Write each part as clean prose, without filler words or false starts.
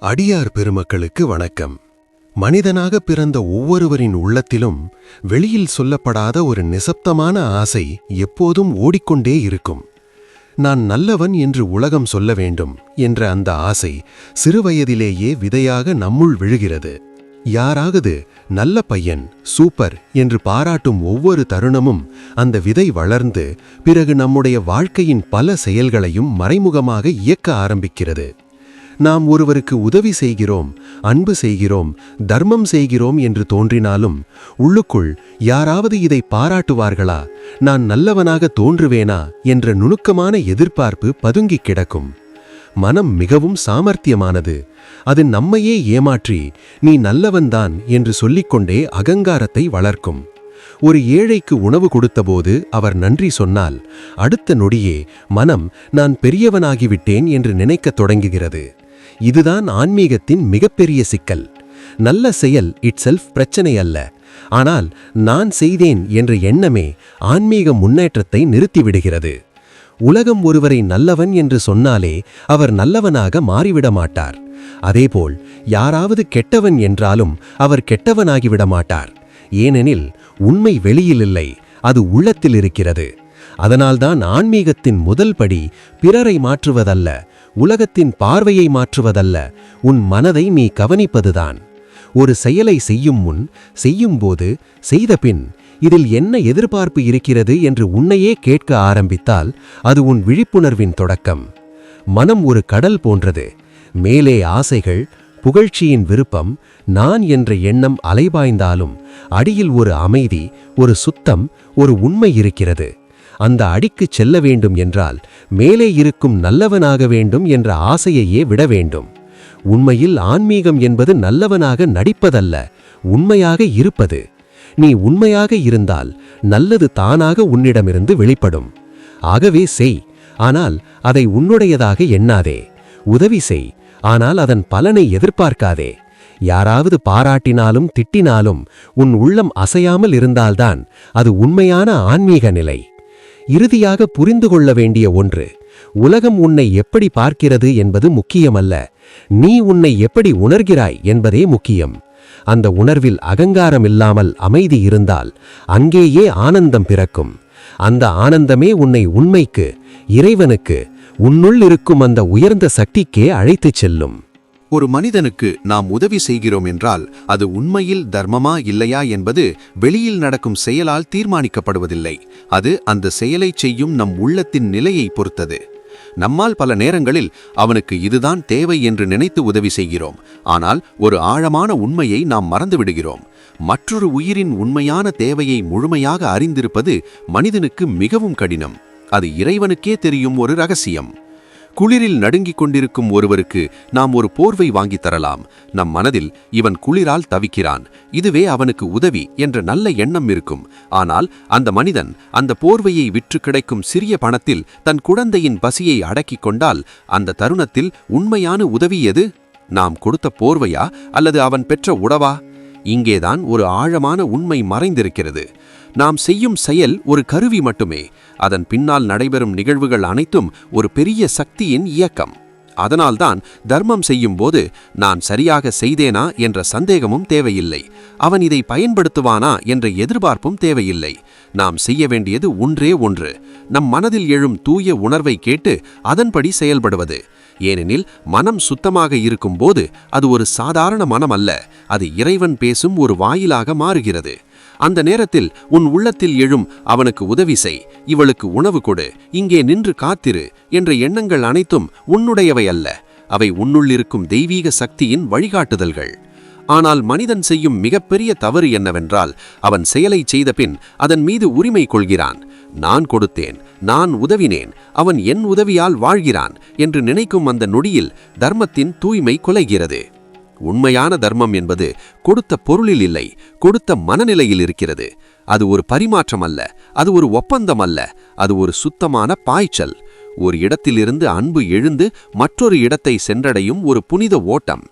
அடியார் பெருமக்களுக்கு வணக்கம். மனிதனாக பிறந்த ஒவ்வொருவரின் உள்ளத்திலும் வெளியில் சொல்லப்படாத ஒரு நிசப்தமான ஆசை எப்போதும் ஓடிக்கொண்டே இருக்கும். நான் நல்லவன் என்று உலகம் சொல்ல வேண்டும் என்ற அந்த ஆசை சிறுவயதிலேயே விதையாக நம்முள் விழுகிறது. யாராவது நல்ல பையன், சூப்பர் என்று பாராட்டும் ஒவ்வொரு தருணமும் அந்த விதை வளர்ந்து பிறகு நம்முடைய வாழ்க்கையின் பல செயல்களையும் மறைமுகமாக இயக்க ஆரம்பிக்கிறது. நாம் ஒருவருக்கு உதவி செய்கிறோம், அன்பு செய்கிறோம், தர்மம் செய்கிறோம் என்று தோன்றினாலும் உள்ளுக்குள் யாராவது இதை பாராட்டுவார்களா, நான் நல்லவனாக தோன்றுவேனா என்ற நுணுக்கமான எதிர்பார்ப்பு பதுங்கி கிடக்கும். மனம் மிகவும் சாமர்த்தியமானது. அது நம்மையே ஏமாற்றி நீ நல்லவன்தான் என்று சொல்லிக்கொண்டே அகங்காரத்தை வளர்க்கும். ஒரு ஏழைக்கு உணவு கொடுத்தபோது அவர் நன்றி சொன்னால் அடுத்த நொடியே மனம் நான் பெரியவனாகிவிட்டேன் என்று நினைக்கத் தொடங்குகிறது. இதுதான் ஆன்மீகத்தின் மிகப்பெரிய சிக்கல். நல்ல செயல் இட்செல்ஃப் பிரச்சனை அல்ல, ஆனால் நான் செய்தேன் என்ற எண்ணமே ஆன்மீக முன்னேற்றத்தை நிறுத்திவிடுகிறது. உலகம் ஒருவரை நல்லவன் என்று சொன்னாலே அவர் நல்லவனாக மாறிவிட மாட்டார். அதேபோல் யாராவது கெட்டவன் என்றாலும் அவர் கெட்டவனாகிவிட மாட்டார். ஏனெனில் உண்மை வெளியில் இல்லை, அது உள்ளத்தில் இருக்கிறது. அதனால்தான் ஆன்மீகத்தின் முதல் படி பிறரை மாற்றுவதல்ல, உலகத்தின் பார்வையை மாற்றுவதல்ல, உன் மனதை நீ கவனிப்பதுதான். ஒரு செயலை செய்யும் முன், செய்யும்போது, செய்தபின் இதில் என்ன எதிர்பார்ப்பு இருக்கிறது என்று உன்னையே கேட்க ஆரம்பித்தால் அது உன் விழிப்புணர்வின் தொடக்கம். மனம் ஒரு கடல் போன்றது. மேலே ஆசைகள், புகழ்ச்சியின் விருப்பம், நான் என்ற எண்ணம் அலைபாய்ந்தாலும் அடியில் ஒரு அமைதி, ஒரு சுத்தம், ஒரு உண்மை இருக்கிறது. அந்த அடிக்குச் செல்ல வேண்டும் என்றால் மேலே இருக்கும் நல்லவனாக வேண்டும் என்ற ஆசையையே விட வேண்டும். உண்மையில் ஆன்மீகம் என்பது நல்லவனாக நடிப்பதல்ல, உண்மையாக இருப்பது. நீ உண்மையாக இருந்தால் நல்லது தானாக உன்னிடமிருந்து வெளிப்படும். ஆகவே செய், ஆனால் அதை உன்னுடையதாக எண்ணாதே. உதவி செய், ஆனால் அதன் பலனை எதிர்பார்க்காதே. யாராவது பாராட்டினாலும் திட்டினாலும் உன் உள்ளம் அசையாமல் இருந்தால்தான் அது உண்மையான ஆன்மீக நிலை. இறுதியாக புரிந்து கொள்ள வேண்டிய ஒன்று, உலகம் உன்னை எப்படி பார்க்கிறது என்பது முக்கியமல்ல, நீ உன்னை எப்படி உணர்கிறாய் என்பதே முக்கியம். அந்த உணர்வில் அகங்காரம் இல்லாமல் அமைதி இருந்தால் அங்கேயே ஆனந்தம் பிறக்கும். அந்த ஆனந்தமே உன்னை உண்மைக்கு, இறைவனுக்கு, உன்னுள் இருக்கும் அந்த உயர்ந்த சக்திக்கே அழைத்துச் செல்லும். ஒரு மனிதனுக்கு நாம் உதவி செய்கிறோம் என்றால் அது உண்மையில் தர்மமா இல்லையா என்பது வெளியில் நடக்கும் செயலால் தீர்மானிக்கப்படுவதில்லை. அது அந்த செயலை செய்யும் நம் உள்ளத்தின் நிலையை பொறுத்தது. நம்மால் பல நேரங்களில் அவனுக்கு இதுதான் தேவை என்று நினைத்து உதவி செய்கிறோம். ஆனால் ஒரு ஆழமான உண்மையை நாம் மறந்துவிடுகிறோம். மற்றொரு உயிரின் உண்மையான தேவையை முழுமையாக அறிந்திருப்பது மனிதனுக்கு மிகவும் கடினம். அது இறைவனுக்கே தெரியும் ஒரு ரகசியம். குளிரில் நடுங்கிக் கொண்டிருக்கும் ஒருவருக்கு நாம் ஒரு போர்வை வாங்கித் தரலாம். நம் மனதில் இவன் குளிரால் தவிக்கிறான், இதுவே அவனுக்கு உதவி என்ற நல்ல எண்ணம் இருக்கும். ஆனால் அந்த மனிதன் அந்த போர்வையை விற்று கிடைக்கும் சிறிய பணத்தில் தன் குழந்தையின் பசியை அடக்கிக் கொண்டால் அந்த தருணத்தில் உண்மையான உதவி எது? நாம் கொடுத்த போர்வையா அல்லது அவன் பெற்ற உணவா? இங்கேதான் ஒரு ஆழமான உண்மை மறைந்திருக்கிறது. நாம் செய்யும் செயல் ஒரு கருவி மட்டுமே. அதன் பின்னால் நடைபெறும் நிகழ்வுகள் அனைத்தும் ஒரு பெரிய சக்தியின் இயக்கம். அதனால்தான் தர்மம் செய்யும் போது நான் சரியாக செய்தேனா என்ற சந்தேகமும் தேவையில்லை. அவன் இதை பயன்படுத்துவானா என்ற எதிர்பார்ப்பும் தேவையில்லை. நாம் செய்ய வேண்டியது ஒன்றே ஒன்று, நம் மனதில் எழும் தூய உணர்வை கேட்டு அதன்படி செயல்படுவது. ஏனெனில் மனம் சுத்தமாக இருக்கும்போது அது ஒரு சாதாரண மனம் அல்ல, அது இறைவன் பேசும் ஒரு வாயிலாக மாறுகிறது. அந்த நேரத்தில் உன் உள்ளத்தில் எழும் அவனுக்கு உதவி செய், இவளுக்கு உணவு கொடு, இங்கே நின்று காத்திரு என்ற எண்ணங்கள் அனைத்தும் உன்னுடையவை அல்ல. அவை உன்னுள்ளிருக்கும் தெய்வீக சக்தியின் வழிகாட்டுதல்கள். ஆனால் மனிதன் செய்யும் மிகப்பெரிய தவறு என்னவென்றால் அவன் செயலை செய்த பின் அதன் மீது உரிமை கொள்கிறான். நான் கொடுத்தேன், நான் உதவினேன், அவன் என் உதவியால் வாழ்கிறான் என்று நினைக்கும் அந்த நொடியில் தர்மத்தின் தூய்மை குலைகிறது. உண்மையான தர்மம் என்பது கொடுத்த பொருளில் இல்லை, கொடுத்த மனநிலையில் இருக்கிறது. அது ஒரு பரிமாற்றம் அல்ல, அது ஒரு ஒப்பந்தம் அல்ல, அது ஒரு சுத்தமான பாய்ச்சல். ஒரு இடத்திலிருந்து அன்பு எழுந்து மற்றொரு இடத்தை சென்றடையும் ஒரு புனித ஓட்டம்.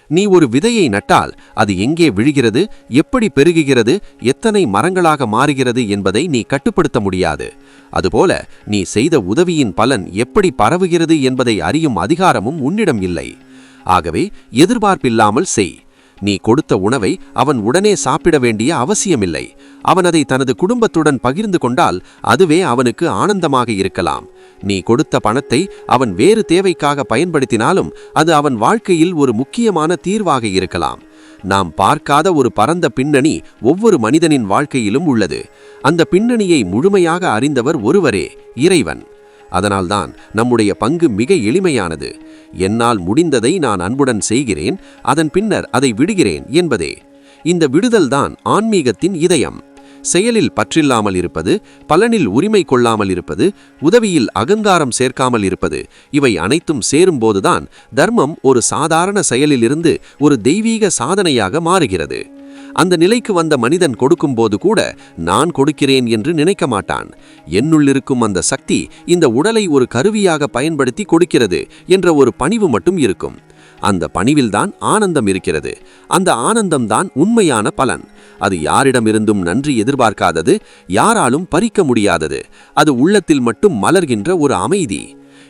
நீ ஒரு விதையை நட்டால் அது எங்கே விழுகிறது, எப்படி பெருகுகிறது, எத்தனை மரங்களாக மாறுகிறது என்பதை நீ கட்டுப்படுத்த முடியாது. அதுபோல நீ செய்த உதவியின் பலன் எப்படி பரவுகிறது என்பதை அறியும் அதிகாரமும் உன்னிடம் இல்லை. ஆகவே எதிர்பார்ப்பில்லாமல் செய். நீ கொடுத்த உணவை அவன் உடனே சாப்பிட வேண்டிய அவசியமில்லை. அவன் அதை தனது குடும்பத்துடன் பகிர்ந்து கொண்டால் அதுவே அவனுக்கு ஆனந்தமாக இருக்கலாம். நீ கொடுத்த பணத்தை அவன் வேறு தேவைக்காக பயன்படுத்தினாலும் அது அவன் வாழ்க்கையில் ஒரு முக்கியமான தீர்வாக இருக்கலாம். நாம் பார்க்காத ஒரு பரந்த பின்னணி ஒவ்வொரு மனிதனின் வாழ்க்கையிலும் உள்ளது. அந்த பின்னணியை முழுமையாக அறிந்தவர் ஒருவரே, இறைவன். அதனால்தான் நம்முடைய பங்கு மிக எளிமையானது. என்னால் முடிந்ததை நான் அன்புடன் செய்கிறேன், அதன் பின்னர் அதை விடுகிறேன் என்பதே. இந்த விடுதல்தான் ஆன்மீகத்தின் இதயம். செயலில் பற்றில்லாமல் இருப்பது, பலனில் உரிமை கொள்ளாமல் இருப்பது, உதவியில் அகங்காரம் சேர்க்காமல் இருப்பது, இவை அனைத்தும் சேரும்போதுதான் தர்மம் ஒரு சாதாரண செயலிலிருந்து ஒரு தெய்வீக சாதனையாக மாறுகிறது. அந்த நிலைக்கு வந்த மனிதன் கொடுக்கும்போது கூட நான் கொடுக்கிறேன் என்று நினைக்க மாட்டான். என்னுள்ளிருக்கும் அந்த சக்தி இந்த உடலை ஒரு கருவியாக பயன்படுத்தி கொடுக்கிறது என்ற ஒரு பணிவு மட்டும் இருக்கும். அந்த பணிவில்தான் ஆனந்தம் இருக்கிறது. அந்த ஆனந்தம்தான் உண்மையான பலன். அது யாரிடமிருந்தும் நன்றி எதிர்பார்க்காதது, யாராலும் பறிக்க முடியாதது. அது உள்ளத்தில் மட்டும் மலர்கின்ற ஒரு அமைதி.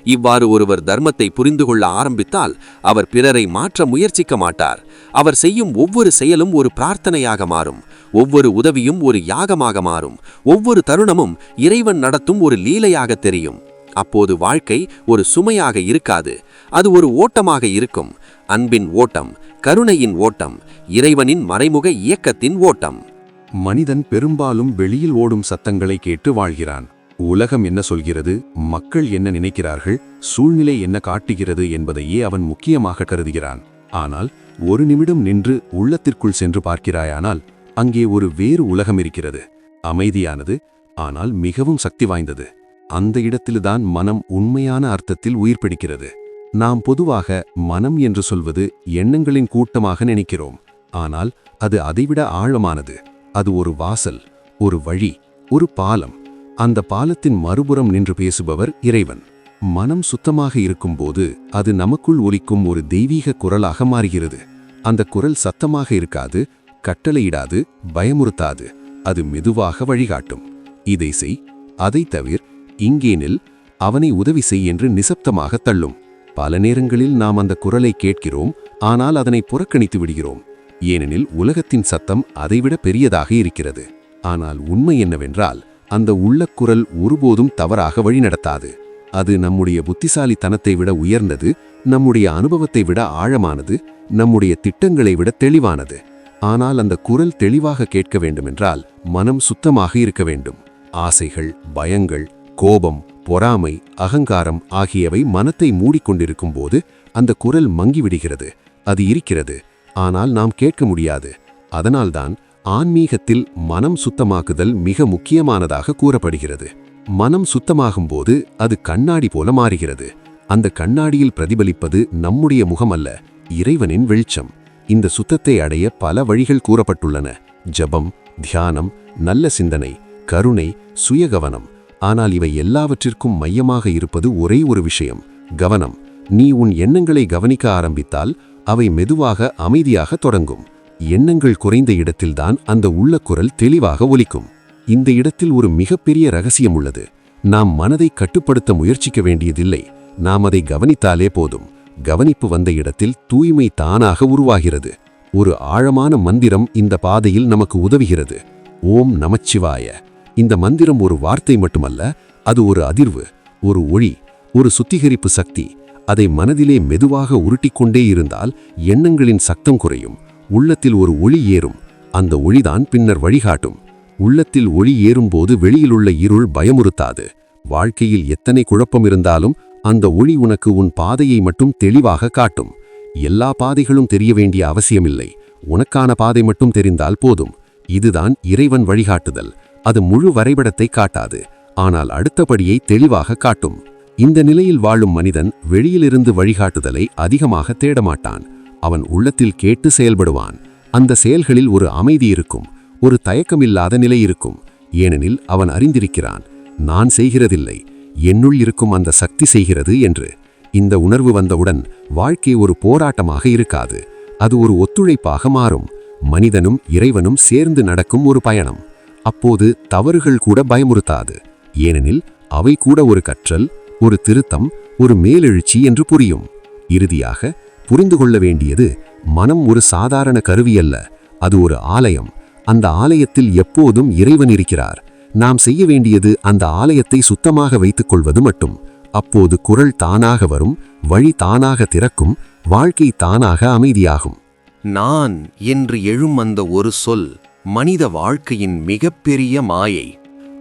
இவ்வாறு ஒருவர் தர்மத்தை புரிந்து கொள்ள ஆரம்பித்தால் அவர் பிறரை மாற்ற முயற்சிக்க மாட்டார். அவர் செய்யும் ஒவ்வொரு செயலும் ஒரு பிரார்த்தனையாக மாறும். ஒவ்வொரு உதவியும் ஒரு யாகமாக மாறும். ஒவ்வொரு தருணமும் இறைவன் நடத்தும் ஒரு லீலையாக தெரியும். அப்போது வாழ்க்கை ஒரு சுமையாக இருக்காது, அது ஒரு ஓட்டமாக இருக்கும். அன்பின் ஓட்டம், கருணையின் ஓட்டம், இறைவனின் மறைமுக இயக்கத்தின் ஓட்டம். மனிதன் பெரும்பாலும் வெளியில் ஓடும் சத்தங்களை கேட்டு வாழ்கிறான். உலகம் என்ன சொல்கிறது, மக்கள் என்ன நினைக்கிறார்கள், சூழ்நிலை என்ன காட்டுகிறது என்பதையே அவன் முக்கியமாக கருதுகிறான். ஆனால் ஒரு நிமிடம் நின்று உள்ளத்திற்குள் சென்று பார்க்கிறாயானால் அங்கே ஒரு வேறு உலகம் இருக்கிறது. அமைதியானது, ஆனால் மிகவும் சக்தி வாய்ந்தது. அந்த இடத்தில்தான் மனம் உண்மையான அர்த்தத்தில் உயிர் பிடிக்கிறது. நாம் பொதுவாக மனம் என்று சொல்வது எண்ணங்களின் கூட்டமாக நினைக்கிறோம். ஆனால் அது அதைவிட ஆழமானது. அது ஒரு வாசல், ஒரு வழி, ஒரு பாலம். அந்த பாலத்தின் மறுபுறம் நின்று பேசுபவர் இறைவன். மனம் சுத்தமாக இருக்கும்போது அது நமக்குள் ஒலிக்கும் ஒரு தெய்வீக குரலாக மாறுகிறது. அந்த குரல் சத்தமாக இருக்காது, கட்டளையிடாது, பயமுறுத்தாது. அது மெதுவாக வழிகாட்டும். இதை செய், அதை தவிர, இங்கே நில், அவனை உதவி செய் என்று நிசப்தமாக தள்ளும். பல நேரங்களில் நாம் அந்த குரலை கேட்கிறோம், ஆனால் அதனை புறக்கணித்து விடுகிறோம். ஏனெனில் உலகத்தின் சத்தம் அதைவிட பெரியதாக இருக்கிறது. ஆனால் உண்மை என்னவென்றால் அந்த உள்ளக்குரல் ஒருபோதும் தவறாக வழிநடத்தாது. அது நம்முடைய புத்திசாலித்தனத்தை விட உயர்ந்தது, நம்முடைய அனுபவத்தை விட ஆழமானது, நம்முடைய திட்டங்களை விட தெளிவானது. ஆனால் அந்த குரல் தெளிவாக கேட்க வேண்டுமென்றால் மனம் சுத்தமாக இருக்க வேண்டும். ஆசைகள், பயங்கள், கோபம், பொறாமை, அகங்காரம் ஆகியவை மனத்தை மூடிக்கொண்டிருக்கும் போது அந்த குரல் மங்கிவிடுகிறது. அது இருக்கிறது, ஆனால் நாம் கேட்க முடியாது. அதனால்தான் ஆன்மீகத்தில் மனம் சுத்தமாக்குதல் மிக முக்கியமானதாக கூறப்படுகிறது. மனம் சுத்தமாகும்போது அது கண்ணாடி போல மாறுகிறது. அந்த கண்ணாடியில் பிரதிபலிப்பது நம்முடைய முகமல்ல, இறைவனின் வெளிச்சம். இந்த சுத்தத்தை அடைய பல வழிகள் கூறப்பட்டுள்ளன. ஜபம், தியானம், நல்ல சிந்தனை, கருணை, சுயகவனம். ஆனால் இவை எல்லாவற்றிற்கும் மையமாக இருப்பது ஒரே ஒரு விஷயம், கவனம். நீ உன் எண்ணங்களை கவனிக்க ஆரம்பித்தால் அவை மெதுவாக அமைதியாக தொடங்கும். எண்ணங்கள் குறைந்த இடத்தில்தான் அந்த உள்ளக்குரல் தெளிவாக ஒலிக்கும். இந்த இடத்தில் ஒரு மிகப்பெரிய ரகசியம் உள்ளது. நாம் மனதை கட்டுப்படுத்த முயற்சிக்க வேண்டியதில்லை. நாம் அதை கவனித்தாலே போதும். கவனிப்பு வந்த இடத்தில் தூய்மை தானாக உருவாகிறது. ஒரு ஆழமான மந்திரம் இந்த பாதையில் நமக்கு உதவுகிறது. ஓம் நமச்சிவாய. இந்த மந்திரம் ஒரு வார்த்தை மட்டுமல்ல, அது ஒரு அதிர்வு, ஒரு ஒளி, ஒரு சுத்திகரிப்பு சக்தி. அதை மனதிலே மெதுவாக உருட்டிக்கொண்டே இருந்தால் எண்ணங்களின் சத்தம் குறையும். உள்ளத்தில் ஒரு ஒளி ஏறும். அந்த ஒளிதான் பின்னர் வழிகாட்டும். உள்ளத்தில் ஒளி ஏறும்போது வெளியிலுள்ள இருள் பயமுறுத்தாது. வாழ்க்கையில் எத்தனை குழப்பம் இருந்தாலும் அந்த ஒளி உனக்கு உன் பாதையை மட்டும் தெளிவாக காட்டும். எல்லா பாதைகளும் தெரிய வேண்டிய அவசியமில்லை. உனக்கான பாதை மட்டும் தெரிந்தால் போதும். இதுதான் இறைவன் வழிகாட்டுதல். அது முழு வரைபடத்தை காட்டாது, ஆனால் அடுத்தபடியை தெளிவாக காட்டும். இந்த நிலையில் வாழும் மனிதன் வெளியிலிருந்து வழிகாட்டுதலை அதிகமாக தேடமாட்டான். அவன் உள்ளத்தில் கேட்டு செயல்படுவான். அந்த செயல்களில் ஒரு அமைதி இருக்கும், ஒரு தயக்கமில்லாத நிலை இருக்கும். ஏனெனில் அவன் அறிந்திருக்கிறான், நான் செய்கிறதில்லை, என்னுள் இருக்கும் அந்த சக்தி செய்கிறது என்று. இந்த உணர்வு வந்தவுடன் வாழ்க்கை ஒரு போராட்டமாக இருக்காது, அது ஒரு ஒத்துழைப்பாக மாறும். மனிதனும் இறைவனும் சேர்ந்து நடக்கும் ஒரு பயணம். அப்போது தவறுகள் கூட பயமுறுத்தாது, ஏனெனில் அவை கூட ஒரு கற்றல், ஒரு திருத்தம், ஒரு மேலெழுச்சி என்று புரியும். இறுதியாக புரிந்து கொள்ள வேண்டியது, மனம் ஒரு சாதாரண கருவி அல்ல, அது ஒரு ஆலயம். அந்த ஆலயத்தில் எப்போதும் இறைவன் இருக்கிறார். நாம் செய்ய வேண்டியது அந்த ஆலயத்தை சுத்தமாக வைத்துக் கொள்வது மட்டும். அப்போது குரல் தானாக வரும், வழி தானாக திறக்கும், வாழ்க்கை தானாக அமைதியாகும். நான் என்று எழும் அந்த ஒரு சொல் மனித வாழ்க்கையின் மிகப்பெரிய மாயை.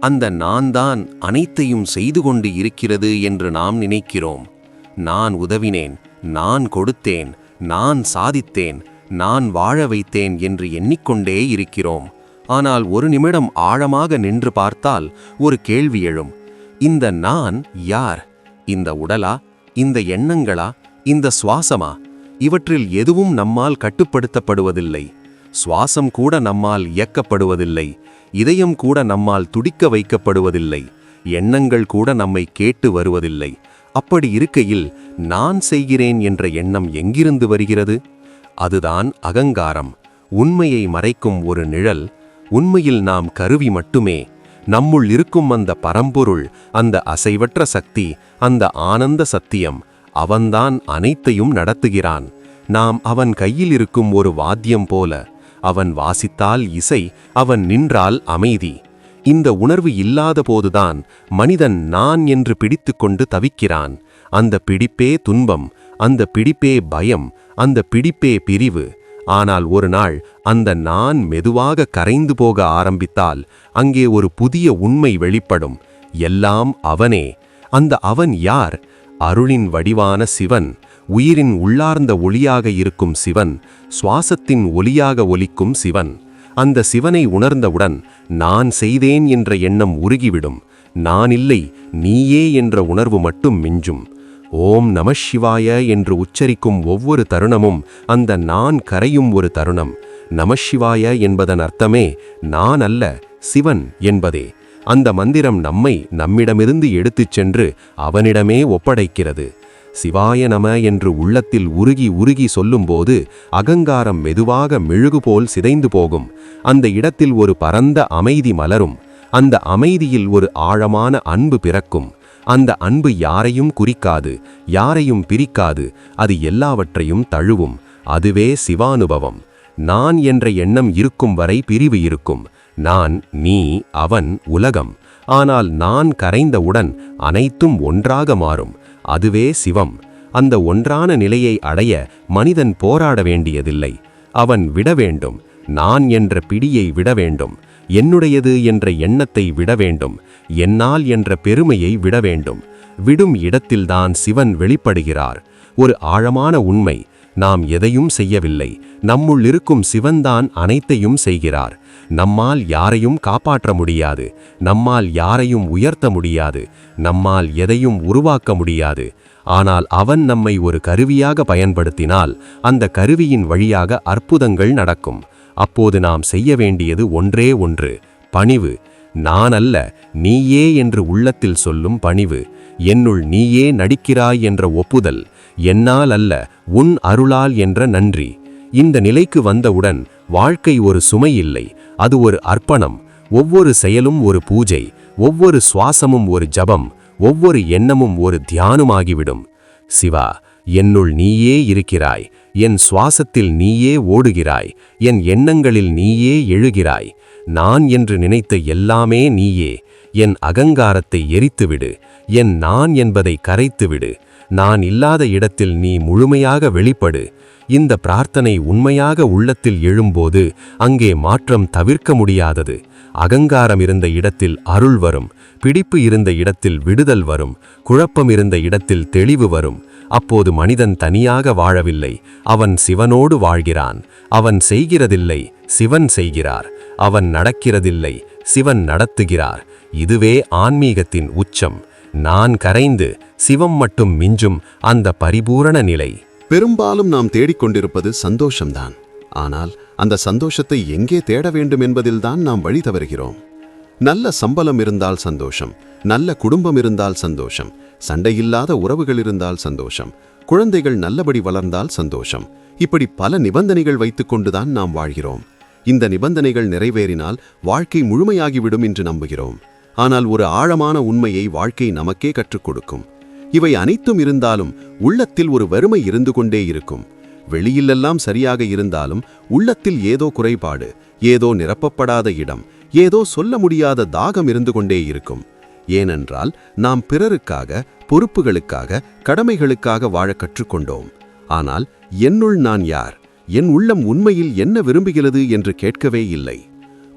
அந்த நான் தான் அனைத்தையும் செய்து கொண்டு இருக்கிறது என்று நாம் நினைக்கிறோம். நான் உதவினேன், நான் கொடுத்தேன், நான் சாதித்தேன், நான் வாழ வைத்தேன் என்று எண்ணிக்கொண்டே இருக்கிறோம். ஆனால் ஒரு நிமிடம் ஆழமாக நின்று பார்த்தால் ஒரு கேள்வி எழும். இந்த நான் யார்? இந்த உடலா? இந்த எண்ணங்களா? இந்த சுவாசமா? இவற்றில் எதுவும் நம்மால் கட்டுப்படுத்தப்படுவதில்லை. சுவாசம் கூட நம்மால் இயக்கப்படுவதில்லை. இதயம் கூட நம்மால் துடிக்க வைக்கப்படுவதில்லை. எண்ணங்கள் கூட நம்மை கேட்டு வருவதில்லை. அப்படி இருக்கையில் நான் செய்கிறேன் என்ற எண்ணம் எங்கிருந்து வருகிறது? அதுதான் அகங்காரம், உண்மையை மறைக்கும் ஒரு நிழல். உண்மையில் நாம் கருவி மட்டுமே. நம்முள் இருக்கும் அந்த பரம்பொருள், அந்த அசைவற்ற சக்தி, அந்த ஆனந்த சத்தியம், அவன்தான் அனைத்தையும் நடத்துகிறான். நாம் அவன் கையில் இருக்கும் ஒரு வாத்தியம் போல. அவன் வாசித்தால் இசை, அவன் நின்றால் அமைதி. இந்த உணர்வு இல்லாத போதுதான் மனிதன் நான் என்று பிடித்துக்கொண்டு தவிக்கிறான். அந்த பிடிப்பே துன்பம், அந்த பிடிப்பே பயம், அந்த பிடிப்பே பிரிவு. ஆனால் ஒரு நாள் அந்த நான் மெதுவாக கரைந்து போக ஆரம்பித்தால் அங்கே ஒரு புதிய உண்மை வெளிப்படும். எல்லாம் அவனே. அந்த அவன் யார்? அருளின் வடிவான சிவன், உயிரின் உள்ளார்ந்த ஒளியாக இருக்கும் சிவன், சுவாசத்தின் ஒலியாக ஒலிக்கும் சிவன். அந்த சிவனை உணர்ந்தவுடன் நான் செய்தேன் என்ற எண்ணம் உருகிவிடும். நான் இல்லை, நீயே என்ற உணர்வு மட்டும் மிஞ்சும். ஓம் நம சிவாய என்று உச்சரிக்கும் ஒவ்வொரு தருணமும் அந்த நான் கரையும் ஒரு தருணம். நமசிவாய என்பதன் அர்த்தமே நான் அல்ல, சிவன் என்பதே. அந்த மந்திரம் நம்மை நம்மிடமிருந்து எடுத்துச் சென்று அவனிடமே ஒப்படைக்கிறது. சிவாய நம என்று உள்ளத்தில் உருகி உருகி சொல்லும்போது அகங்காரம் மெதுவாக மெழுகு போல் சிதைந்து போகும். அந்த இடத்தில் ஒரு பரந்த அமைதி மலரும். அந்த அமைதியில் ஒரு ஆழமான அன்பு பிறக்கும். அந்த அன்பு யாரையும் குறிக்காது, யாரையும் பிரிக்காது. அது எல்லாவற்றையும் தழுவும். அதுவே சிவானுபவம். நான் என்ற எண்ணம் இருக்கும் வரை பிரிவு இருக்கும். நான், நீ, அவன், உலகம். ஆனால் நான் கரைந்தவுடன் அனைத்தும் ஒன்றாக மாறும். அதுவே சிவம். அந்த ஒன்றான நிலையை அடைய மனிதன் போராட வேண்டியதில்லை. அவன் விட வேண்டும். நான் என்ற பிடியை விட வேண்டும். என்னுடையது என்ற எண்ணத்தை விட வேண்டும். என்னால் என்ற பெருமையை விட வேண்டும். விடும் இடத்தில்தான் சிவன் வெளிப்படுகிறார். ஒரு ஆழமான உண்மை, நாம் எதையும் செய்யவில்லை. நம்முள் இருக்கும் சிவன்தான் அனைத்தையும் செய்கிறார். நம்மால் யாரையும் காப்பாற்ற முடியாது. நம்மால் யாரையும் உயர்த்த முடியாது. நம்மால் எதையும் உருவாக்க முடியாது. ஆனால் அவன் நம்மை ஒரு கருவியாக பயன்படுத்தினால் அந்த கருவியின் வழியாக அற்புதங்கள் நடக்கும். அப்போது நாம் செய்ய வேண்டியது ஒன்றே ஒன்று, பணிவு. நான் அல்ல, நீயே என்று உள்ளத்தில் சொல்லும் பணிவு. என்னுள் நீயே நடிக்கிறாய் என்ற ஒப்புதல். என்னால் அல்ல, உன் அருளால் என்ற நன்றி. இந்த நிலைக்கு வந்தவுடன் வாழ்க்கை ஒரு சுமை இல்லை, அது ஒரு அர்ப்பணம். ஒவ்வொரு செயலும் ஒரு பூஜை, ஒவ்வொரு சுவாசமும் ஒரு ஜபம், ஒவ்வொரு எண்ணமும் ஒரு தியானமாகிவிடும். சிவா, என்னுள் நீயே இருக்கிறாய். என் சுவாசத்தில் நீயே ஓடுகிறாய். என் எண்ணங்களில் நீயே எழுகிறாய். நான் என்று நினைத்த எல்லாமே நீயே. என் அகங்காரத்தை எரித்துவிடு. என் நான் என்பதை கரைத்துவிடு. நான் இல்லாத இடத்தில் நீ முழுமையாக வெளிப்படு. இந்த பிரார்த்தனை உண்மையாக உள்ளத்தில் எழும்போது அங்கே மாற்றம் தவிர்க்க முடியாதது. அகங்காரம் இருந்த இடத்தில் அருள் வரும். பிடிப்பு இருந்த இடத்தில் விடுதல் வரும். குழப்பம் இருந்த இடத்தில் தெளிவு வரும். அப்போது மனிதன் தனியாக வாழவில்லை, அவன் சிவனோடு வாழ்கிறான். அவன் செய்கிறதில்லை, சிவன் செய்கிறார். அவன் நடக்கிறதில்லை, சிவன் நடத்துகிறார். இதுவே ஆன்மீகத்தின் உச்சம். நான் கரைந்து சிவம் மட்டும் மிஞ்சும் அந்த பரிபூரண நிலை. பெரும்பாலும் நாம் தேடிக்கொண்டிருப்பது சந்தோஷம்தான். ஆனால் அந்த சந்தோஷத்தை எங்கே தேட வேண்டும் என்பதில்தான் நாம் வழி தவறுகிறோம். நல்ல சம்பளம் இருந்தால் சந்தோஷம், நல்ல குடும்பம் இருந்தால் சந்தோஷம், சண்டையில்லாத உறவுகள் இருந்தால் சந்தோஷம், குழந்தைகள் நல்லபடி வளர்ந்தால் சந்தோஷம். இப்படி பல நிபந்தனைகள் வைத்துக்கொண்டுதான் நாம் வாழ்கிறோம். இந்த நிபந்தனைகள் நிறைவேறினால் வாழ்க்கை முழுமையாகிவிடும் என்று நம்புகிறோம். ஆனால் ஒரு ஆழமான உண்மையை வாழ்க்கை நமக்கே கற்றுக் கொடுக்கும். இவை அனைத்தும் இருந்தாலும் உள்ளத்தில் ஒரு வறுமை இருந்து கொண்டே இருக்கும். வெளியிலெல்லாம் சரியாக இருந்தாலும் உள்ளத்தில் ஏதோ குறைபாடு, ஏதோ நிரப்பப்படாத இடம், ஏதோ சொல்ல முடியாத தாகம் இருந்து கொண்டே இருக்கும். ஏனென்றால் நாம் பிறருக்காக, பொறுப்புகளுக்காக, கடமைகளுக்காக வாழ கற்றுக்கொண்டோம். ஆனால் என்னுள் நான் யார், என் உள்ளம் உண்மையில் என்ன விரும்புகிறது என்று கேட்கவே இல்லை.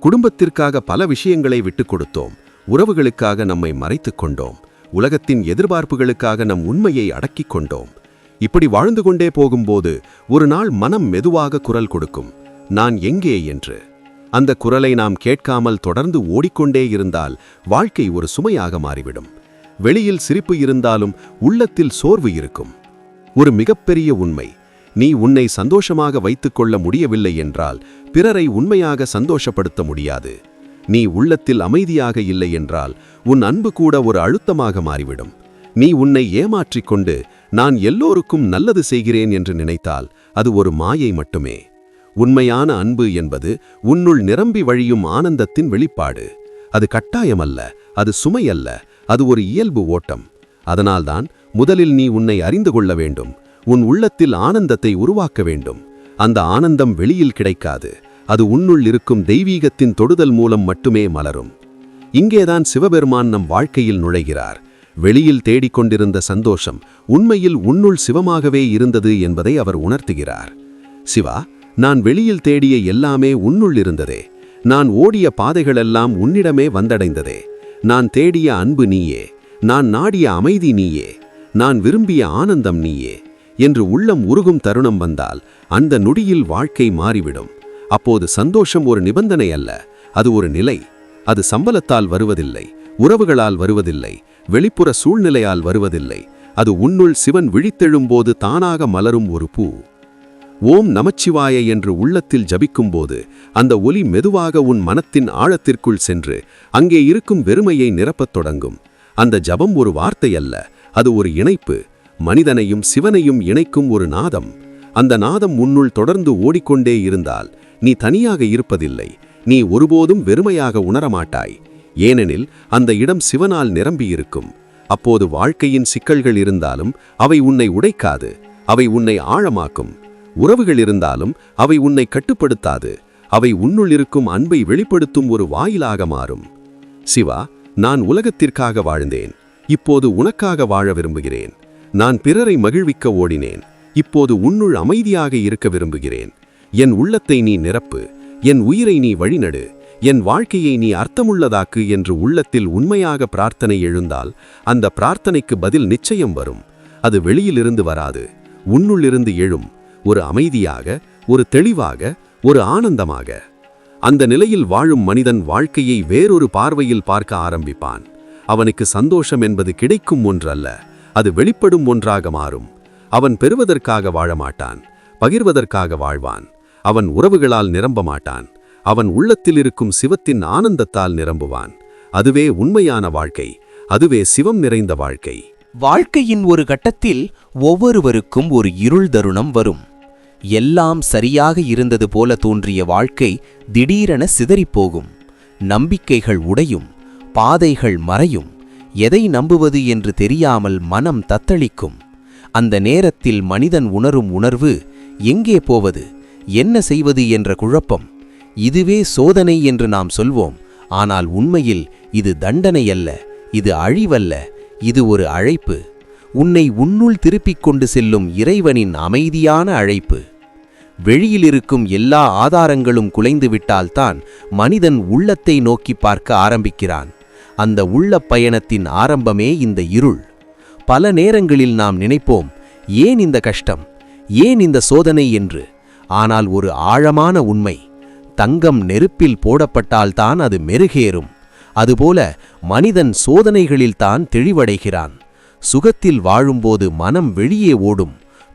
குடும்பத்திற்காக பல விஷயங்களை விட்டுக் கொடுத்தோம். உறவுகளுக்காக நம்மை மறைத்துக் கொண்டோம். உலகத்தின் எதிர்பார்ப்புகளுக்காக நம் உண்மையை அடக்கிக் கொண்டோம். இப்படி வாழ்ந்து கொண்டே போகும்போது ஒரு நாள் மனம் மெதுவாக குரல் கொடுக்கும், நான் எங்கே என்று. அந்த குரலை நாம் கேட்காமல் தொடர்ந்து ஓடிக்கொண்டே இருந்தால் வாழ்க்கை ஒரு சுமையாக மாறிவிடும். வெளியில் சிரிப்பு இருந்தாலும் உள்ளத்தில் சோர்வு இருக்கும். ஒரு மிகப்பெரிய உண்மை, நீ உன்னை சந்தோஷமாக வைத்துக்கொள்ள முடியவில்லை என்றால் பிறரை உண்மையாக சந்தோஷப்படுத்த முடியாது. நீ உள்ளத்தில் அமைதியாக இல்லை என்றால் உன் அன்பு கூட ஒரு அழுத்தமாக மாறிவிடும். நீ உன்னை ஏமாற்றிக் கொண்டு நான் எல்லோருக்கும் நல்லது செய்கிறேன் என்று நினைத்தால் அது ஒரு மாயை மட்டுமே. உண்மையான அன்பு என்பது உன்னுள் நிரம்பி வழியும் ஆனந்தத்தின் வெளிப்பாடு. அது கட்டாயமல்ல, அது சுமையல்ல, அது ஒரு இயல்பு ஓட்டம். அதனால்தான் முதலில் நீ உன்னை அறிந்து கொள்ள வேண்டும். உன் உள்ளத்தில் ஆனந்தத்தை உருவாக்க வேண்டும். அந்த ஆனந்தம் வெளியில் கிடைக்காது. அது உன்னுள் இருக்கும் தெய்வீகத்தின் தொடுதல் மூலம் மட்டுமே மலரும். இங்கேதான் சிவபெருமான் நம் வாழ்க்கையில் நுழைகிறார். வெளியில் தேடிக்கொண்டிருந்த சந்தோஷம் உண்மையில் உன்னுள் சிவமாகவே இருந்தது என்பதை அவர் உணர்த்துகிறார். சிவா, நான் வெளியில் தேடிய எல்லாமே உன்னுள் இருந்ததே. நான் ஓடிய பாதைகளெல்லாம் உன்னிடமே வந்தடைந்ததே. நான் தேடிய அன்பு நீயே, நான் நாடிய அமைதி நீயே, நான் விரும்பிய ஆனந்தம் நீயே என்று உள்ளம் உருகும் தருணம் வந்தால் அந்த நொடியில் வாழ்க்கை மாறிவிடும். அப்போது சந்தோஷம் ஒரு நிபந்தனை அல்ல, அது ஒரு நிலை. அது சம்பளத்தால் வருவதில்லை, உறவுகளால் வருவதில்லை, வெளிப்புற சூழ்நிலையால் வருவதில்லை. அது உன்னுள் சிவன் விழித்தெழும்போது தானாக மலரும் ஒரு பூ. ஓம் நமச்சிவாய என்று உள்ளத்தில் ஜபிக்கும்போது அந்த ஒலி மெதுவாக உன் மனத்தின் ஆழத்திற்குள் சென்று அங்கே இருக்கும் வெறுமையை நிரப்பத் தொடங்கும். அந்த ஜபம் ஒரு வார்த்தை அல்ல, அது ஒரு இணைப்பு. மனிதனையும் சிவனையும் இணைக்கும் ஒரு நாதம். அந்த நாதம் உன்னுள் தொடர்ந்து ஓடிக்கொண்டே இருந்தால் நீ தனியாக இருப்பதில்லை. நீ ஒருபோதும் வெறுமையாக உணரமாட்டாய். ஏனெனில் அந்த இடம் சிவனால் நிரம்பியிருக்கும். அப்போது வாழ்க்கையின் சிக்கல்கள் இருந்தாலும் அவை உன்னை உடைக்காது, அவை உன்னை ஆழமாக்கும். உறவுகள் இருந்தாலும் அவை உன்னை கட்டுப்படுத்தாது, அவை உன்னுள் இருக்கும் அன்பை வெளிப்படுத்தும் ஒரு வாயிலாக மாறும். சிவா, நான் உலகத்திற்காக வாழ்ந்தேன், இப்போது உனக்காக வாழ விரும்புகிறேன். நான் பிறரை மகிழ்விக்க ஓடினேன், இப்போது உன்னுள் அமைதியாக இருக்க விரும்புகிறேன். என் உள்ளத்தை நீ நிரப்பு, என் உயிரை நீ வழிநடு, என் வாழ்க்கையை நீ அர்த்தமுள்ளதாக்கு என்று உள்ளத்தில் உண்மையாக பிரார்த்தனை எழுந்தால் அந்த பிரார்த்தனைக்கு பதில் நிச்சயம் வரும். அது வெளியிலிருந்து வராது, உன்னுள்ளிருந்து எழும். ஒரு அமைதியாக, ஒரு தெளிவாக, ஒரு ஆனந்தமாக. அந்த நிலையில் வாழும் மனிதன் வாழ்க்கையை வேறொரு பார்வையில் பார்க்க ஆரம்பிப்பான். அவனுக்கு சந்தோஷம் என்பது கிடைக்கும் ஒன்றல்ல, அது வெளிப்படும் ஒன்றாக மாறும். அவன் பெறுவதற்காக வாழமாட்டான், பகிர்வதற்காக வாழ்வான். அவன் உறவுகளால் நிரம்ப மாட்டான், அவன் உள்ளத்தில் இருக்கும் சிவத்தின் ஆனந்தத்தால் நிரம்புவான். அதுவே உண்மையான வாழ்க்கை, அதுவே சிவம் நிறைந்த வாழ்க்கை. வாழ்க்கையின் ஒரு கட்டத்தில் ஒவ்வொருவருக்கும் ஒரு இருள் தருணம் வரும். எல்லாம் சரியாக இருந்தது போல தோன்றிய வாழ்க்கை திடீரென சிதறிப்போகும். நம்பிக்கைகள் உடையும், பாதைகள் மறையும். எதை நம்புவது என்று தெரியாமல் மனம் தத்தளிக்கும். அந்த நேரத்தில் மனிதன் உணரும் உணர்வு, எங்கே போவது, என்ன செய்வது என்ற குழப்பம். இதுவே சோதனை என்று நாம் சொல்வோம். ஆனால் உண்மையில் இது தண்டனை அல்ல, இது அழிவல்ல, இது ஒரு அழைப்பு. உன்னை உன்னுள் திருப்பிக் கொண்டு செல்லும் இறைவனின் அமைதியான அழைப்பு. வெளியிலிருக்கும் எல்லா ஆதாரங்களும் குலைந்துவிட்டால்தான் மனிதன் உள்ளத்தை நோக்கி பார்க்க ஆரம்பிக்கிறான். அந்த உள்ள பயணத்தின் ஆரம்பமே இந்த இருள். பல நேரங்களில் நாம் நினைப்போம், ஏன் இந்த கஷ்டம், ஏன் இந்த சோதனை என்று. ஆனால் ஒரு ஆழமான உண்மை, தங்கம் நெருப்பில் போடப்பட்டால்தான் அது மெருகேறும். அதுபோல மனிதன் சோதனைகளில்தான் தெளிவடைகிறான். சுகத்தில் வாழும்போது மனம் வெளியே ஓடும்,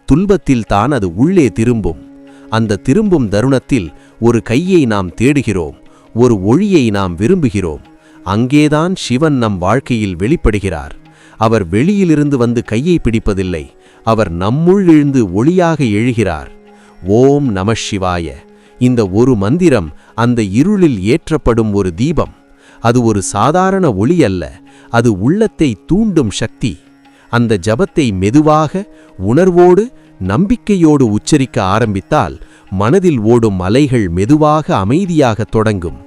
துன்பத்தில்தான் அது உள்ளே திரும்பும். அந்த திரும்பும் தருணத்தில் ஒரு கையை நாம் தேடுகிறோம், ஒரு ஒளியை நாம் விரும்புகிறோம். அங்கேதான் சிவன் நம் வாழ்க்கையில் வெளிப்படுகிறார். அவர் வெளியிலிருந்து வந்து கையை பிடிப்பதில்லை, அவர் நம்முள் எழுந்து ஒளியாக எழுகிறார். ஓம் நம சிவாய. இந்த ஒரு மந்திரம் அந்த இருளில் ஏற்றப்படும் ஒரு தீபம். அது ஒரு சாதாரண ஒளி அல்ல, அது உள்ளத்தை தூண்டும் சக்தி. அந்த ஜபத்தை மெதுவாக, உணர்வோடு நம்பிக்கையோடு உச்சரிக்க ஆரம்பித்தால் மனதில் ஓடும் அலைகள் மெதுவாக அமைதியாகத் தொடங்கும்.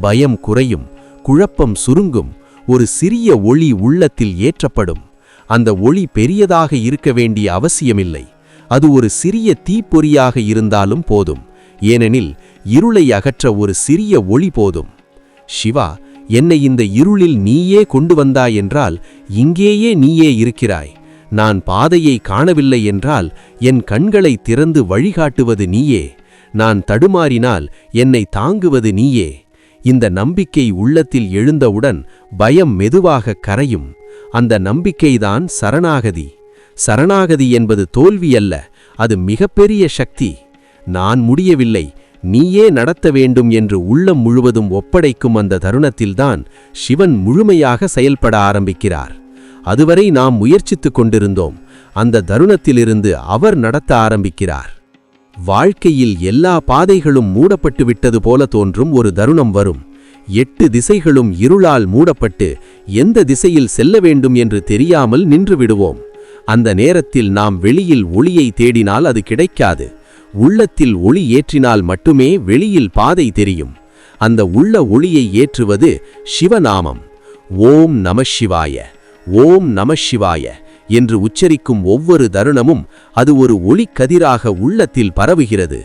பயம் குறையும், குழப்பம் சுருங்கும், ஒரு சிறிய ஒளி உள்ளத்தில் ஏற்றப்படும். அந்த ஒளி பெரியதாக இருக்க வேண்டிய அவசியமில்லை. அது ஒரு சிறிய தீப்பொறியாக இருந்தாலும் போதும். ஏனெனில் இருளை அகற்ற ஒரு சிறிய ஒளி போதும். சிவா, என்னை இந்த இருளில் நீயே கொண்டு வந்தாய் என்றால் இங்கேயே நீயே இருக்கிறாய். நான் பாதையை காணவில்லை என்றால் என் கண்களை திறந்து வழிகாட்டுவது நீயே. நான் தடுமாறினால் என்னை தாங்குவது நீயே. இந்த நம்பிக்கை உள்ளத்தில் எழுந்தவுடன் பயம் மெதுவாக கரையும். அந்த நம்பிக்கைதான் சரணாகதி. சரணாகதி என்பது தோல்வி அல்ல, அது மிகப்பெரிய சக்தி. நான் முடியவில்லை, நீயே நடத்த வேண்டும் என்று உள்ளம் முழுவதும் ஒப்படைக்கும் அந்த தருணத்தில்தான் சிவன் முழுமையாக செயல்பட ஆரம்பிக்கிறார். அதுவரை நாம் முயற்சித்துக் கொண்டிருந்தோம். அந்த தருணத்திலிருந்து அவர் நடத்த ஆரம்பிக்கிறார். வாழ்க்கையில் எல்லா பாதைகளும் மூடப்பட்டு விட்டது போல தோன்றும் ஒரு தருணம் வரும். 8 திசைகளும் இருளால் மூடப்பட்டு எந்த திசையில் செல்ல வேண்டும் என்று தெரியாமல் நின்று விடுவோம். அந்த நேரத்தில் நாம் வெளியில் ஒளியை தேடினால் அது கிடைக்காது. உள்ளத்தில் ஒளி ஏற்றினால் மட்டுமே வெளியில் பாதை தெரியும். அந்த உள்ள ஒளியை ஏற்றுவது சிவநாமம். ஓம் நமசிவாய, ஓம் நமசிவாய என்று உச்சரிக்கும் ஒவ்வொரு தருணமும் அது ஒரு ஒளிக்கதிராக உள்ளத்தில் பரவுகிறது.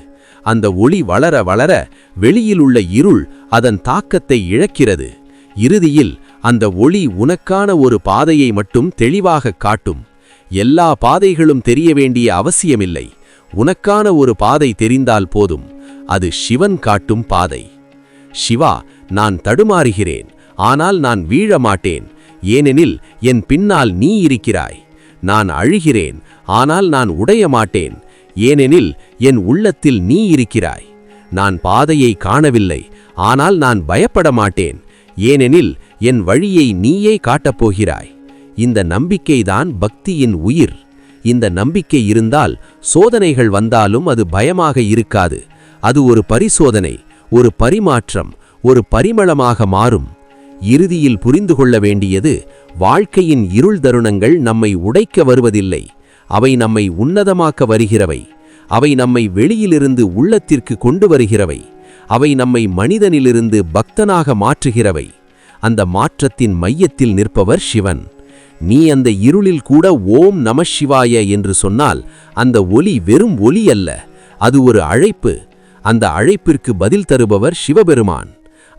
அந்த ஒளி வளர வளர வெளியிலுள்ள இருள் அதன் தாக்கத்தை இழக்கிறது. இறுதியில் அந்த ஒளி உனக்கான ஒரு பாதையை மட்டும் தெளிவாக காட்டும். எல்லா பாதைகளும் தெரிய வேண்டிய அவசியமில்லை. உனக்கான ஒரு பாதை தெரிந்தால் போதும். அது சிவன் காட்டும் பாதை. சிவா, நான் தடுமாறுகிறேன், ஆனால் நான் வீழ மாட்டேன். ஏனெனில் என் பின்னால் நீ இருக்கிறாய். நான் அழுகிறேன், ஆனால் நான் உடைய மாட்டேன். ஏனெனில் என் உள்ளத்தில் நீ இருக்கிறாய். நான் பாதையை காணவில்லை, ஆனால் நான் பயப்பட மாட்டேன். ஏனெனில் என் வழியை நீயே காட்டப்போகிறாய். இந்த நம்பிக்கைதான் பக்தியின் உயிர். இந்த நம்பிக்கை இருந்தால் சோதனைகள் வந்தாலும் அது பயமாக இருக்காது. அது ஒரு பரிசோதனை, ஒரு பரிமாற்றம், ஒரு பரிமளமாக மாறும். இறுதியில் புரிந்து கொள்ள வேண்டியது, வாழ்க்கையின் இருள் தருணங்கள் நம்மை உடைக்க வருவதில்லை. அவை நம்மை உன்னதமாக்க வருகிறவை. அவை நம்மை வெளியிலிருந்து உள்ளத்திற்கு கொண்டு வருகிறவை. அவை நம்மை மனிதனிலிருந்து பக்தனாக மாற்றுகிறவை. அந்த மாற்றத்தின் மையத்தில் நிற்பவர் சிவன். நீ அந்த இருளில் கூட ஓம் நமசிவாய என்று சொன்னால் அந்த ஒலி வெறும் ஒலி அல்ல, அது ஒரு அழைப்பு. அந்த அழைப்பிற்கு பதில் தருபவர் சிவபெருமான்.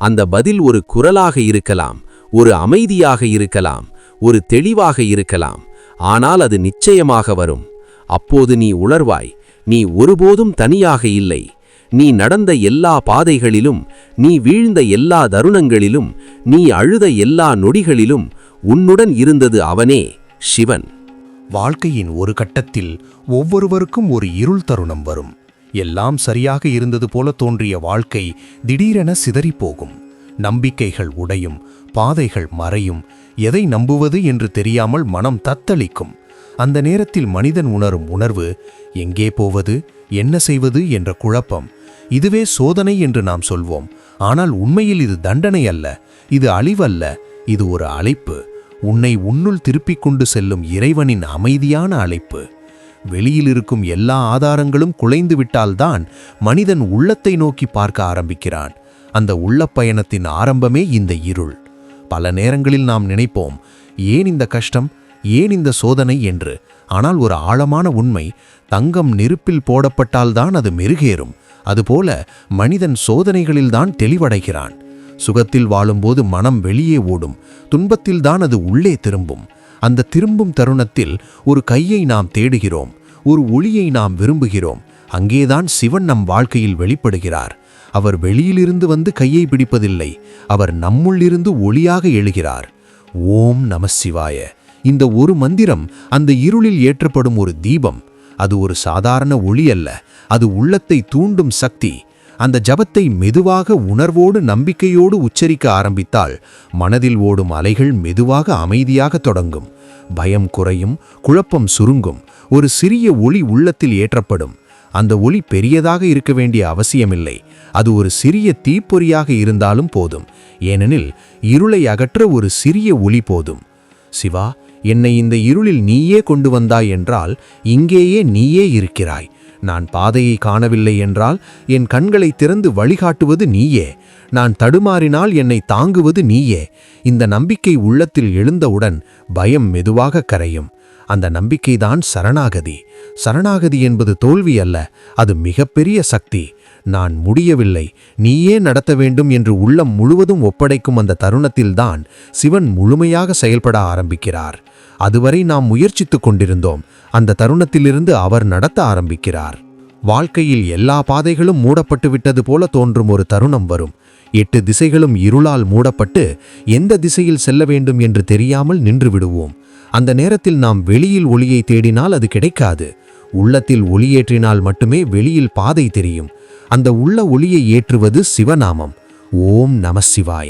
அந்த பதில் ஒரு குரலாக இருக்கலாம், ஒரு அமைதியாக இருக்கலாம், ஒரு தெளிவாக இருக்கலாம். ஆனால் அது நிச்சயமாக வரும். அப்போது நீ உணர்வாய், நீ ஒருபோதும் தனியாக இல்லை. நீ நடந்த எல்லா பாதைகளிலும், நீ வீழ்ந்த எல்லா தருணங்களிலும், நீ அழுத எல்லா நொடிகளிலும் உன்னுடன் இருந்தது அவனே, சிவன். வாழ்க்கையின் ஒரு கட்டத்தில் ஒவ்வொருவருக்கும் ஒரு இருள் தருணம் வரும். எல்லாம் சரியாக இருந்தது போல தோன்றிய வாழ்க்கை திடீரென சிதறிப்போகும். நம்பிக்கைகள் உடையும், பாதைகள் மறையும். எதை நம்புவது என்று தெரியாமல் மனம் தத்தளிக்கும். அந்த நேரத்தில் மனிதன் உணரும் உணர்வு, எங்கே போவது, என்ன செய்வது என்ற குழப்பம். இதுவே சோதனை என்று நாம் சொல்வோம். ஆனால் உண்மையில் இது தண்டனை அல்ல, இது அழிவல்ல, இது ஒரு அழைப்பு. உன்னை உன்னுள் திருப்பிக் கொண்டு செல்லும் இறைவனின் அமைதியான அழைப்பு. வெளியில் இருக்கும் எல்லா ஆதாரங்களும் குலைந்து விட்டால்தான் மனிதன் உள்ளத்தை நோக்கி பார்க்க ஆரம்பிக்கிறான். அந்த உள்ளப் பயணத்தின் ஆரம்பமே இந்த இருள். பல நேரங்களில் நாம் நினைப்போம், ஏன் இந்த கஷ்டம், ஏன் இந்த சோதனை என்று. ஆனால் ஒரு ஆழமான உண்மை, தங்கம் நெருப்பில் போடப்பட்டால்தான் அது மெருகேறும். அதுபோல மனிதன் சோதனைகளில்தான் தெளிவடைகிறான். சுகத்தில் வாழும்போது மனம் வெளியே ஓடும், துன்பத்தில்தான் அது உள்ளே திரும்பும். அந்த திரும்பும் தருணத்தில் ஒரு கையை நாம் தேடுகிறோம், ஒரு ஒளியை நாம் விரும்புகிறோம். அங்கேதான் சிவன் நம் வாழ்க்கையில் வெளிப்படுகிறார். அவர் வெளியிலிருந்து வந்து கையை பிடிப்பதில்லை, அவர் நம்முள்ளிருந்து ஒளியாக எழுகிறார். ஓம் நமசிவாய. இந்த ஒரு மந்திரம் அந்த இருளில் ஏற்றப்படும் ஒரு தீபம். அது ஒரு சாதாரண ஒளி அல்ல, அது உள்ளத்தை தூண்டும் சக்தி. அந்த ஜபத்தை மெதுவாக உணர்வோடு நம்பிக்கையோடு உச்சரிக்க ஆரம்பித்தால் மனதில் ஓடும் அலைகள் மெதுவாக அமைதியாக தொடங்கும். பயம் குறையும், குழப்பம் சுருங்கும். ஒரு சிறிய ஒளி உள்ளத்தில் ஏற்றப்படும். அந்த ஒளி பெரியதாக இருக்க வேண்டிய அவசியமில்லை. அது ஒரு சிறிய தீப்பொறியாக இருந்தாலும் போதும். ஏனெனில் இருளை அகற்ற ஒரு சிறிய ஒளி போதும். சிவா, என்னை இந்த இருளில் நீயே கொண்டு வந்தாய் என்றால் இங்கேயே நீயே இருக்கிறாய். நான் பாதையை காணவில்லை என்றால் என் கண்களை திறந்து வழிகாட்டுவது நீயே. நான் தடுமாறினால் என்னை தாங்குவது நீயே. இந்த நம்பிக்கை உள்ளத்தில் எழுந்தவுடன் பயம் மெதுவாக கரையும். அந்த நம்பிக்கைதான் சரணாகதி. சரணாகதி என்பது தோல்வி அல்ல, அது மிகப்பெரிய சக்தி. நான் முடியவில்லை, நீயே நடத்த வேண்டும் என்று உள்ளம் முழுவதும் ஒப்படைக்கும் அந்த தருணத்தில்தான் சிவன் முழுமையாக செயல்பட ஆரம்பிக்கிறார். அதுவரை நாம் முயற்சித்துக் கொண்டிருந்தோம். அந்த தருணத்திலிருந்து அவர் நடத்த ஆரம்பிக்கிறார். வாழ்க்கையில் எல்லா பாதைகளும் மூடப்பட்டு விட்டது போல தோன்றும் ஒரு தருணம் வரும். 8 திசைகளும் இருளால் மூடப்பட்டு எந்த திசையில் செல்ல வேண்டும் என்று தெரியாமல் நின்று விடுவோம். அந்த நேரத்தில் நாம் வெளியில் ஒளியை தேடினால் அது கிடைக்காது. உள்ளத்தில் ஒளியேற்றினால் மட்டுமே வெளியில் பாதை தெரியும். அந்த உள்ள ஒளியை ஏற்றுவது சிவநாமம். ஓம் நமசிவாய,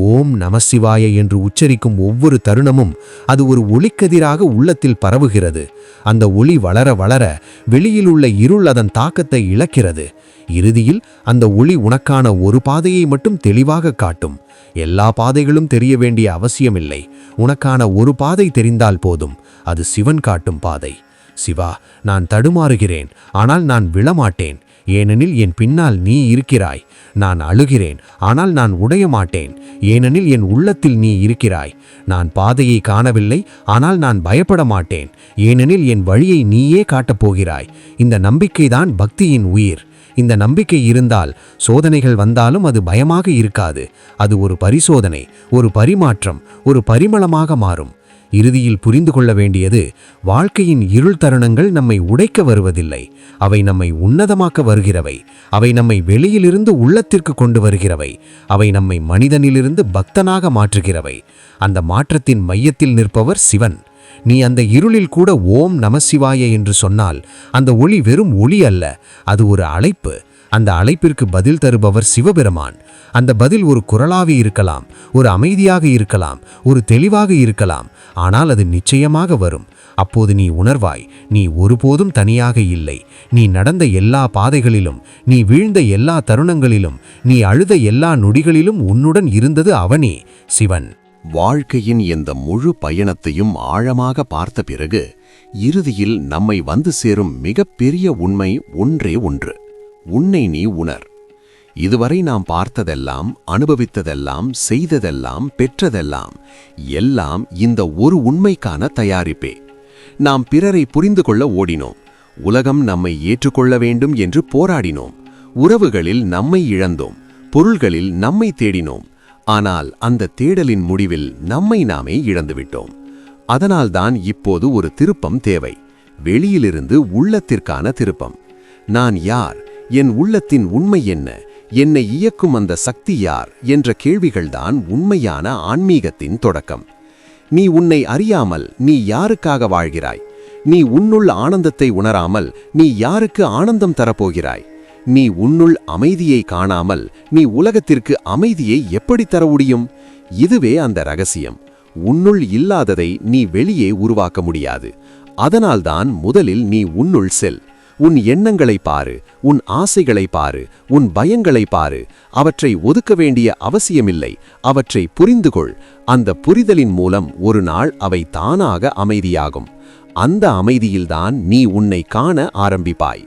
ஓம் நமசிவாய என்று உச்சரிக்கும் ஒவ்வொரு தருணமும் அது ஒரு ஒளிக்கதிராக உள்ளத்தில் பரவுகிறது. அந்த ஒளி வளர வளர வெளியில் உள்ள இருள் அதன் தாக்கத்தை இழக்கிறது. இறுதியில் அந்த ஒளி உனக்கான ஒரு பாதையை மட்டும் தெளிவாக காட்டும். எல்லா பாதைகளும் தெரிய வேண்டிய அவசியமில்லை. உனக்கான ஒரு பாதை தெரிந்தால் போதும். அது சிவன் காட்டும் பாதை. சிவா, நான் தடுமாறுகிறேன், ஆனால் நான் விழமாட்டேன். ஏனெனில் என் பின்னால் நீ இருக்கிறாய். நான் அழுகிறேன், ஆனால் நான் உடைய மாட்டேன். ஏனெனில் என் உள்ளத்தில் நீ இருக்கிறாய். நான் பாதையை காணவில்லை, ஆனால் நான் பயப்பட மாட்டேன். ஏனெனில் என் வழியை நீயே காட்டப் போகிறாய். இந்த நம்பிக்கைதான் பக்தியின் உயிர். இந்த நம்பிக்கை இருந்தால் சோதனைகள் வந்தாலும் அது பயமாக இருக்காது. அது ஒரு பரிசோதனை, ஒரு பரிமாற்றம், ஒரு பரிமளமாக மாறும். இறுதியில் புரிந்து கொள்ள வேண்டியது, வாழ்க்கையின் இருள் தருணங்கள் நம்மை உடைக்க வருவதில்லை. அவை நம்மை உன்னதமாக்க வருகிறவை. அவை நம்மை வெளியிலிருந்து உள்ளத்திற்கு கொண்டு வருகிறவை. அவை நம்மை மனிதனிலிருந்து பக்தனாக மாற்றுகிறவை. அந்த மாற்றத்தின் மையத்தில் நிற்பவர் சிவன். நீ அந்த இருளில் கூட ஓம் நமசிவாய என்று சொன்னால் அந்த ஒளி வெறும் ஒளி அல்ல, அது ஒரு அழைப்பு. அந்த அழைப்பிற்கு பதில் தருபவர் சிவபெருமான். அந்த பதில் ஒரு குரலாக இருக்கலாம், ஒரு அமைதியாக இருக்கலாம், ஒரு தெளிவாக இருக்கலாம். ஆனால் அது நிச்சயமாக வரும். அப்போது நீ உணர்வாய், நீ ஒருபோதும் தனியாக இல்லை. நீ நடந்த எல்லா பாதைகளிலும், நீ வீழ்ந்த எல்லா தருணங்களிலும், நீ அழுத எல்லா நொடிகளிலும் உன்னுடன் இருந்தது அவனே, சிவன். வாழ்க்கையின் இந்த முழு பயணத்தையும் ஆழமாக பார்த்த பிறகு இறுதியில் நம்மை வந்து சேரும் மிகப்பெரிய உண்மை ஒன்றே ஒன்று. உன்னை நீ உணர். இதுவரை நாம் பார்த்ததெல்லாம், அனுபவித்ததெல்லாம், செய்ததெல்லாம், பெற்றதெல்லாம் எல்லாம் இந்த ஒரு உண்மைக்கான தயாரிப்பே. நாம் பிறரை புரிந்து கொள்ள ஓடினோம். உலகம் நம்மை ஏற்றுக்கொள்ள வேண்டும் என்று போராடினோம். உறவுகளில் நம்மை இழந்தோம். பொருள்களில் நம்மை தேடினோம். ஆனால் அந்த தேடலின் முடிவில் நம்மை நாமே இழந்துவிட்டோம். அதனால்தான் இப்போது ஒரு திருப்பம் தேவை. வெளியிலிருந்து உள்ளத்திற்கான திருப்பம். நான் யார்? என் உள்ளத்தின் உண்மை என்ன? என்னை இயக்கும் அந்த சக்தி யார் என்ற கேள்விகள்தான் உண்மையான ஆன்மீகத்தின் தொடக்கம். நீ உன்னை அறியாமல் நீ யாருக்காக வாழ்கிறாய்? நீ உன்னுள் ஆனந்தத்தை உணராமல் நீ யாருக்கு ஆனந்தம் தரப்போகிறாய்? நீ உன்னுள் அமைதியை காணாமல் நீ உலகத்திற்கு அமைதியை எப்படி தர முடியும்? இதுவே அந்த ரகசியம். உன்னுள் இல்லாததை நீ வெளியே உருவாக்க முடியாது. அதனால்தான் முதலில் நீ உன்னுள் செல். உன் எண்ணங்களை பாரு, உன் ஆசைகளை பாரு, உன் பயங்களை பாரு. அவற்றை ஒதுக்க வேண்டிய அவசியமில்லை. அவற்றை புரிந்து கொள். அந்த புரிதலின் மூலம் ஒரு நாள் அவை தானாக அமைதியாகும். அந்த அமைதியில்தான் நீ உன்னை காண ஆரம்பிப்பாய்.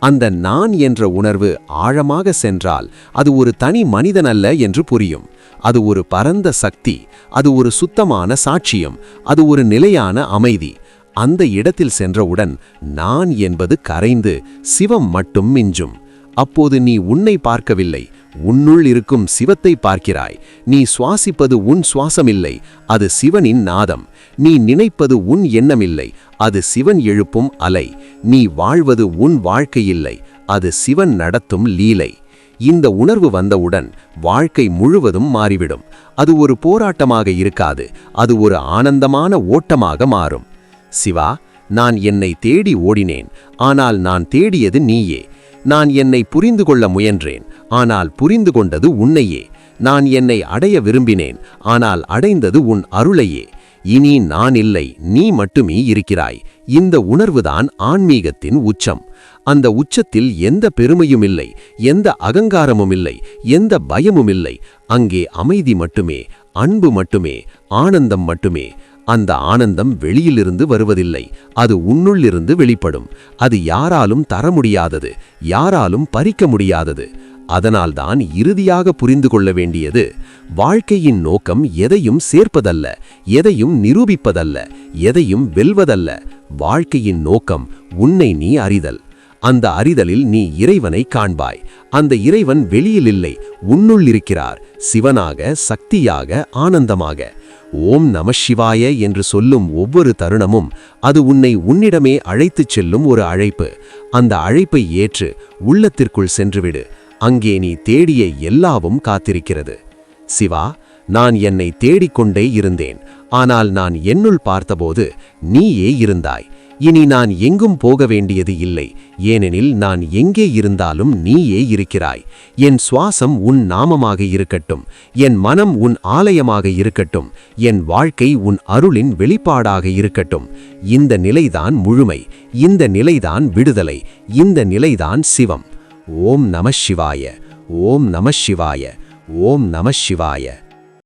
அந்த நான் என்ற உணர்வு ஆழமாக சென்றால் அது ஒரு தனி மனிதன் அல்ல என்று புரியும். அது ஒரு பரந்த சக்தி. அது ஒரு சுத்தமான சாட்சியம். அது ஒரு நிலையான அமைதி. அந்த இடத்தில் சென்றவுடன் நான் என்பது கரைந்து சிவம் மட்டும் மிஞ்சும். அப்போது நீ உன்னை பார்க்கவில்லை, உன்னுள் இருக்கும் சிவத்தை பார்க்கிறாய். நீ சுவாசிப்பது உன் சுவாசமில்லை, அது சிவனின் நாதம். நீ நினைப்பது உன் எண்ணமில்லை, அது சிவன் எழுப்பும் அலை. நீ வாழ்வது உன் வாழ்க்கையில்லை, அது சிவன் நடத்தும் லீலை. இந்த உணர்வு வந்தவுடன் வாழ்க்கை முழுவதும் மாறிவிடும். அது ஒரு போராட்டமாக இருக்காது, அது ஒரு ஆனந்தமான ஓட்டமாக மாறும். சிவா, நான் என்னை தேடி ஓடினேன், ஆனால் நான் தேடியது நீயே. நான் என்னை புரிந்து கொள்ள முயன்றேன், ஆனால் புரிந்து கொண்டது உன்னையே. நான் என்னை அடைய விரும்பினேன், ஆனால் அடைந்தது உன் அருளையே. இனி நான் இல்லை, நீ மட்டுமே இருக்கிறாய். இந்த உணர்வுதான் ஆன்மீகத்தின் உச்சம். அந்த உச்சத்தில் எந்த பெருமையும் இல்லை, எந்த அகங்காரமும் இல்லை, எந்த பயமும் இல்லை. அங்கே அமைதி மட்டுமே, அன்பு மட்டுமே, ஆனந்தம் மட்டுமே. அந்த ஆனந்தம் வெளியிலிருந்து வருவதில்லை, அது உன்னுள்ளிருந்து வெளிப்படும். அது யாராலும் தர முடியாதது, யாராலும் பறிக்க முடியாதது. அதனால்தான் இறுதியாக புரிந்து கொள்ள வேண்டியது, வாழ்க்கையின் நோக்கம் எதையும் சேர்ப்பதல்ல, எதையும் நிரூபிப்பதல்ல, எதையும் வெல்வதல்ல. வாழ்க்கையின் நோக்கம் உன்னை நீ அறிதல். அந்த அறிதலில் நீ இறைவனை காண்பாய். அந்த இறைவன் வெளியில் இல்லை, உன்னுள் இருக்கிறார், சிவனாக, சக்தியாக, ஆனந்தமாக. ஓம் நம சிவாய என்று சொல்லும் ஒவ்வொரு தருணமும் அது உன்னை உன்னிடமே அழைத்துச் செல்லும் ஒரு அழைப்பு. அந்த அழைப்பை ஏற்று உள்ளத்திற்குள் சென்றுவிடு. அங்கே நீ தேடிய எல்லாவும் காத்திருக்கிறது. சிவா, நான் என்னை தேடிக்கொண்டே இருந்தேன். ஆனால் நான் என்னுள் பார்த்தபோது நீயே இருந்தாய். இனி நான் எங்கும் போக வேண்டியது இல்லை, ஏனெனில் நான் எங்கே இருந்தாலும் நீயே இருக்கிறாய். என் சுவாசம் உன் நாமமாக இருக்கட்டும், என் மனம் உன் ஆலயமாக இருக்கட்டும், என் வாழ்க்கை உன் அருளின் வெளிப்பாடாக இருக்கட்டும். இந்த நிலைதான் முழுமை, இந்த நிலைதான் விடுதலை, இந்த நிலைதான் சிவம். ஓம் நம சிவாய, ஓம் நம சிவாய, ஓம் நம சிவாய.